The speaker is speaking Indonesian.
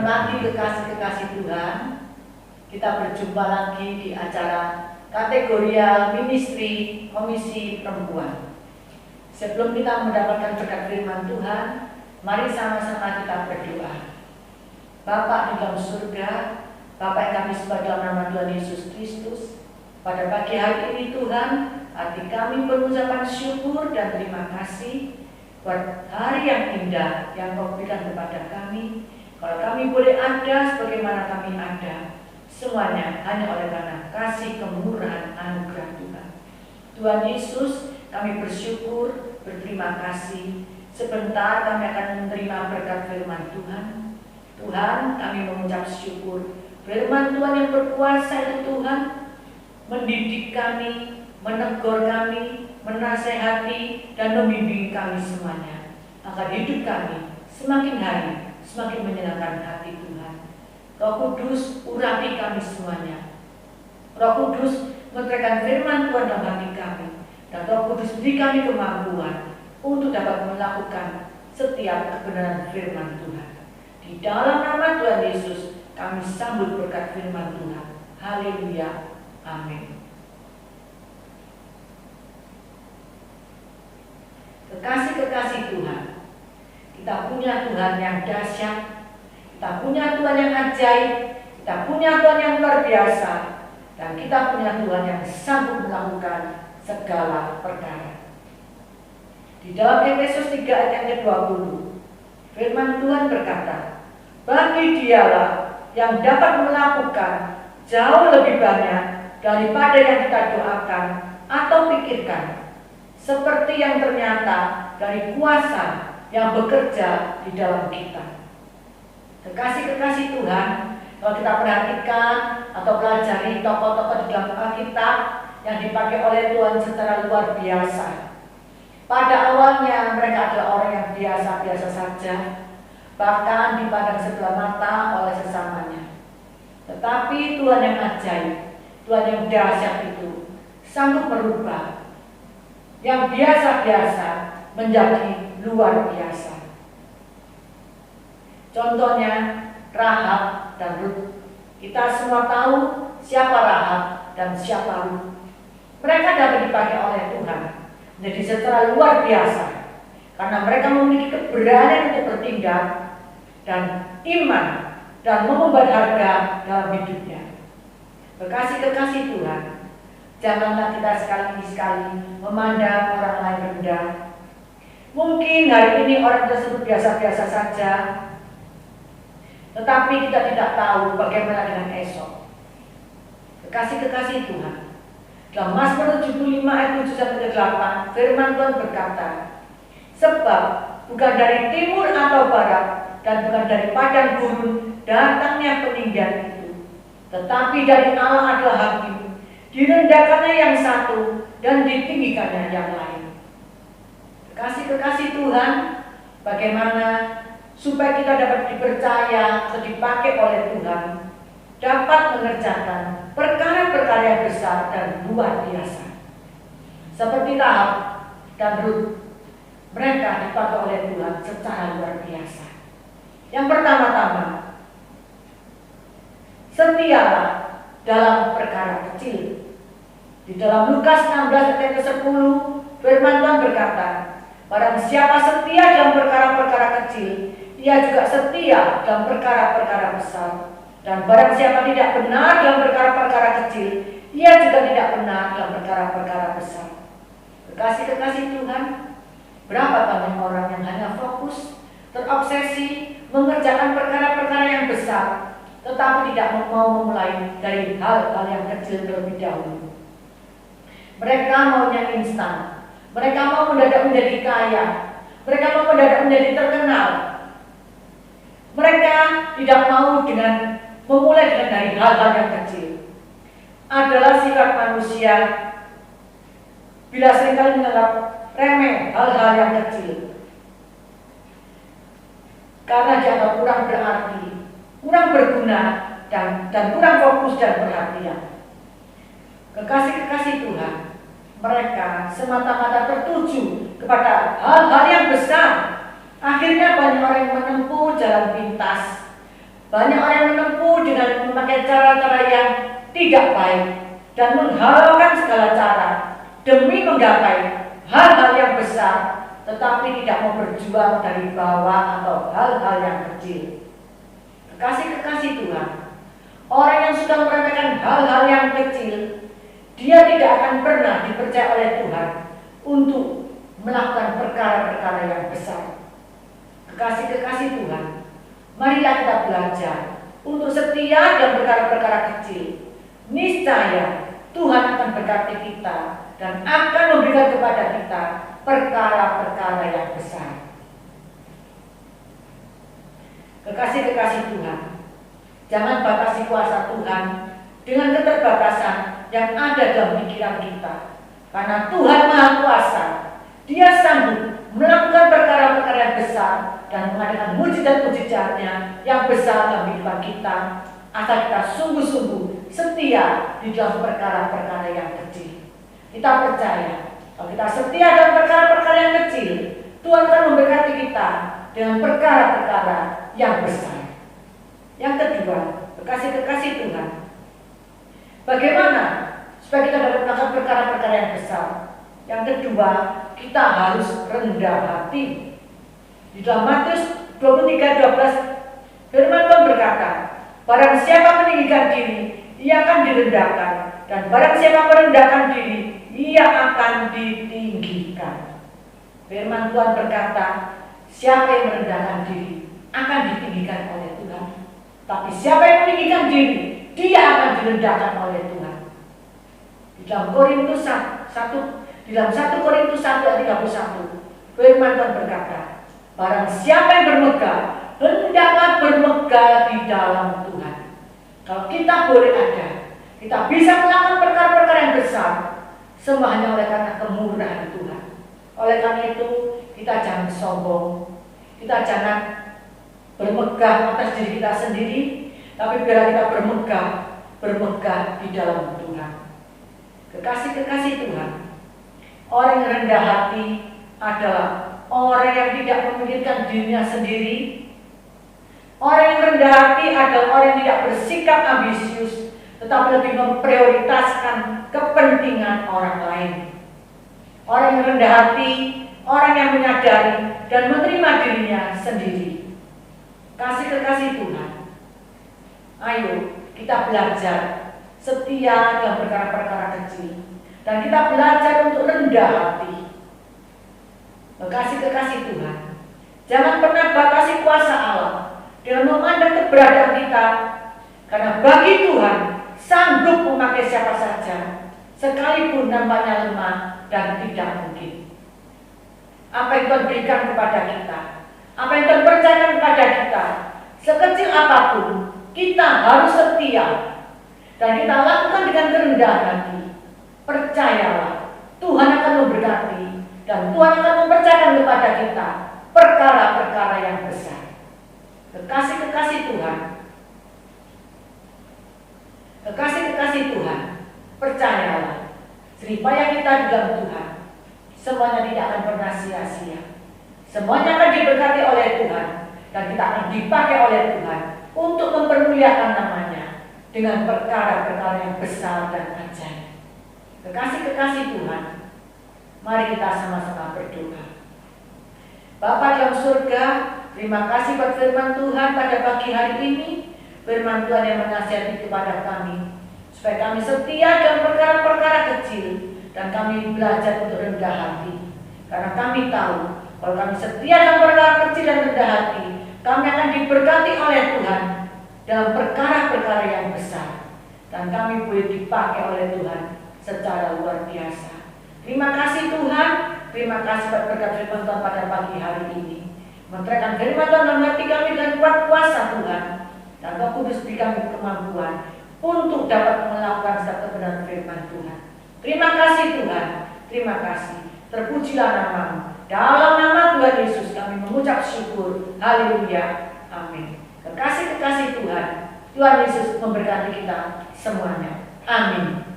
hormati kekasih-kekasih Tuhan, kita berjumpa lagi di acara kategorial ministry Komisi Perempuan. Sebelum kita mendapatkan berkat firman Tuhan, mari sama-sama kita berdoa. Bapa di dalam surga, Bapa yang kami sembah dalam nama Tuhan Yesus Kristus, pada pagi hari ini Tuhan, hati kami mengucapkan syukur dan terima kasih buat hari yang indah yang Kau berikan kepada kami. Kalau kami boleh ada sebagaimana kami ada, semuanya hanya oleh karena kasih kemurahan anugerah Tuhan. Tuhan Yesus, kami bersyukur, berterima kasih. Sebentar kami akan menerima berkat firman Tuhan. Tuhan, kami mengucap syukur. Firman Tuhan yang berkuasa itu Tuhan, mendidik kami, menegur kami, menasehati, dan membimbing kami semuanya. Agar hidup kami semakin hari semakin menyenangkan hati Tuhan. Roh Kudus, urapi kami semuanya. Roh Kudus, menerangkan firman Tuhan dalam hati kami. Dan Roh Kudus beri kami kemampuan untuk dapat melakukan setiap kebenaran firman Tuhan. Di dalam nama Tuhan Yesus, kami sambut berkat firman Tuhan. Haleluya. Amin. Kekasih-kekasih Tuhan, kita punya Tuhan yang dahsyat, kita punya Tuhan yang ajaib, kita punya Tuhan yang luar biasa, dan kita punya Tuhan yang sanggup melakukan segala perkara. Di dalam Efesus 3 ayat yang ke-20, firman Tuhan berkata, bagi Dialah yang dapat melakukan jauh lebih banyak daripada yang kita doakan atau pikirkan, seperti yang ternyata dari kuasa yang bekerja di dalam kita. Kekasih-kekasih Tuhan, kalau kita perhatikan atau pelajari tokoh-tokoh di dalam Alkitab yang dipakai oleh Tuhan secara luar biasa. Pada awalnya mereka adalah orang yang biasa-biasa saja, bahkan dipandang sebelah mata oleh sesamanya. Tetapi Tuhan yang ajaib, Tuhan yang dahsyat itu sanggup merubah yang biasa-biasa menjadi luar biasa. Contohnya Rahab dan Rut. Kita semua tahu siapa Rahab dan siapa Rut. Mereka dapat dipakai oleh Tuhan menjadi secara luar biasa karena mereka memiliki keberanian untuk bertindak dan iman dan mengubah harga dalam hidupnya. Kekasih-kekasih Tuhan, janganlah kita sekali-sekali memandang orang lain rendah. Mungkin hari ini orang tersebut biasa-biasa saja, tetapi kita tidak tahu bagaimana dengan esok. Kekasih-kekasih Tuhan, dalam Mazmur 75 ayat 7-8, firman Tuhan berkata, sebab bukan dari timur atau barat dan bukan dari padang gurun datangnya peninggian itu, tetapi dari Allah adalah hakim. Direndahkannya yang satu dan ditinggikannya yang lain. Kekasih-kekasih Tuhan, bagaimana supaya kita dapat dipercaya atau dipakai oleh Tuhan, dapat mengerjakan perkara-perkara yang besar dan luar biasa. Seperti Rahab dan Rut, mereka dipakai oleh Tuhan secara luar biasa. Yang pertama-tama, setialah dalam perkara kecil. Di dalam Lukas 16 ayat ke-10, firman Tuhan berkata, barang siapa setia dalam perkara-perkara kecil, ia juga setia dalam perkara-perkara besar. Dan barang siapa tidak benar dalam perkara-perkara kecil, ia juga tidak benar dalam perkara-perkara besar. Kekasih-kekasih Tuhan, berapa banyak orang yang hanya fokus, terobsesi, mengerjakan perkara-perkara yang besar, tetapi tidak mau memulai dari hal-hal yang kecil terlebih dahulu. Mereka maunya instan, mereka mau mendadak menjadi kaya, mereka mau mendadak menjadi terkenal. Mereka tidak mau dengan memulai dengan dari hal-hal yang kecil. Adalah sifat manusia bila seringkali menganggap remeh hal-hal yang kecil, karena dianggap kurang berarti, kurang berguna, dan kurang fokus dan perhatian. Kekasih-kekasih Tuhan, mereka semata-mata tertuju kepada hal-hal yang besar. Akhirnya banyak orang yang menempuh jalan pintas, Banyak orang yang menempuh dengan memakai cara-cara yang tidak baik dan menghalalkan segala cara demi menggapai hal-hal yang besar, tetapi tidak mau berjuang dari bawah atau hal-hal yang kecil. Kekasih-kekasih Tuhan, orang yang sudah meremehkan hal-hal yang kecil, dia tidak akan pernah dipercaya oleh Tuhan untuk melakukan perkara-perkara yang besar. Kekasih-kekasih Tuhan, marilah kita belajar untuk setia dalam perkara-perkara kecil. Niscaya Tuhan akan berkati kita dan akan memberikan kepada kita perkara-perkara yang besar. Kekasih-kekasih Tuhan, jangan batasi kuasa Tuhan dengan keterbatasan yang ada dalam pikiran kita. Karena Tuhan Maha Kuasa, Dia sanggup melakukan perkara-perkara yang besar dan mengadakan mujizat-mujizatnya yang besar dalam kehidupan kita, asal kita sungguh-sungguh setia di dalam perkara-perkara yang kecil. Kita percaya kalau kita setia dalam perkara-perkara yang kecil, Tuhan akan memberkati kita dengan perkara-perkara yang besar. Yang kedua, kekasih-kekasih Tuhan, bagaimana supaya kita dapat melakukan perkara-perkara yang besar? Yang kedua, kita harus rendah hati. Di dalam Matius 23:12, firman Tuhan berkata, barang siapa meninggikan diri, ia akan direndahkan, dan barang siapa merendahkan diri, ia akan ditinggikan. Firman Tuhan berkata, siapa yang merendahkan diri akan ditinggikan oleh Tuhan, tapi siapa yang meninggikan diri, dia akan direndahkan oleh Tuhan. Di dalam Korintus 1 Korintus 1 ayat 31, firman Tuhan berkata, barang siapa yang bermegah, hendaklah bermegah di dalam Tuhan. Kalau kita boleh ada, kita bisa melakukan perkara-perkara yang besar, semua hanya oleh karena kemurahan Tuhan. Oleh karena itu, kita jangan sombong, kita jangan bermegah atas diri kita sendiri, tapi biarlah kita bermegah di dalam Tuhan. Kekasih-kekasih Tuhan, orang yang rendah hati adalah orang yang tidak memikirkan dirinya sendiri. Orang yang rendah hati adalah orang yang tidak bersikap ambisius, tetapi lebih memprioritaskan kepentingan orang lain. Orang yang rendah hati, orang yang menyadari dan menerima dirinya sendiri. Kasih-kekasih Tuhan, ayo kita belajar setia dalam perkara-perkara kecil, dan kita belajar untuk rendah hati. Kekasih-kekasih Tuhan, jangan pernah batasi kuasa Allah dengan memandang keberadaan kita, karena bagi Tuhan sanggup memakai siapa saja, sekalipun nampaknya lemah dan tidak mungkin. Apa yang Tuhan berikan kepada kita, apa yang Tuhan percayakan kepada kita, sekecil apapun, kita harus setia dan kita lakukan dengan kerendahan hati. Percayalah, Tuhan akan memberkati dan Tuhan akan mempercayakan kepada kita perkara-perkara yang besar. Kekasih-kekasih Tuhan, kekasih-kekasih Tuhan, percayalah, jeripaya kita di dalam Tuhan, semuanya tidak akan pernah sia-sia. Semuanya akan diberkati oleh Tuhan, dan kita akan dipakai oleh Tuhan untuk mempermuliakan namanya dengan perkara-perkara yang besar dan ajaib. Kekasih-kekasih Tuhan, mari kita sama-sama berdoa. Bapa dalam surga, terima kasih buat firman Tuhan pada pagi hari ini. Firman Tuhan yang menasihati kepada kami, supaya kami setia dalam perkara-perkara kecil, dan kami belajar untuk rendah hati. Karena kami tahu, kalau kami setia dalam perkara kecil dan rendah hati, kami akan diberkati oleh Tuhan dalam perkara-perkara yang besar, dan kami boleh dipakai oleh Tuhan secara luar biasa. Terima kasih Tuhan, terima kasih buat berkat firman Tuhan pada pagi hari ini. Menerangkan firman Tuhan dalam hati kami dengan kuat kuasa Tuhan, dan Roh Kudus beri kami kemampuan untuk dapat melakukan setiap kebenaran firman Tuhan. Terima kasih Tuhan, terima kasih. Terpujilah nama-Mu. Dalam nama Tuhan Yesus kami mengucap syukur. Haleluya. Amin. Kekasih-kekasih Tuhan, Tuhan Yesus memberkati kita semuanya. Amin.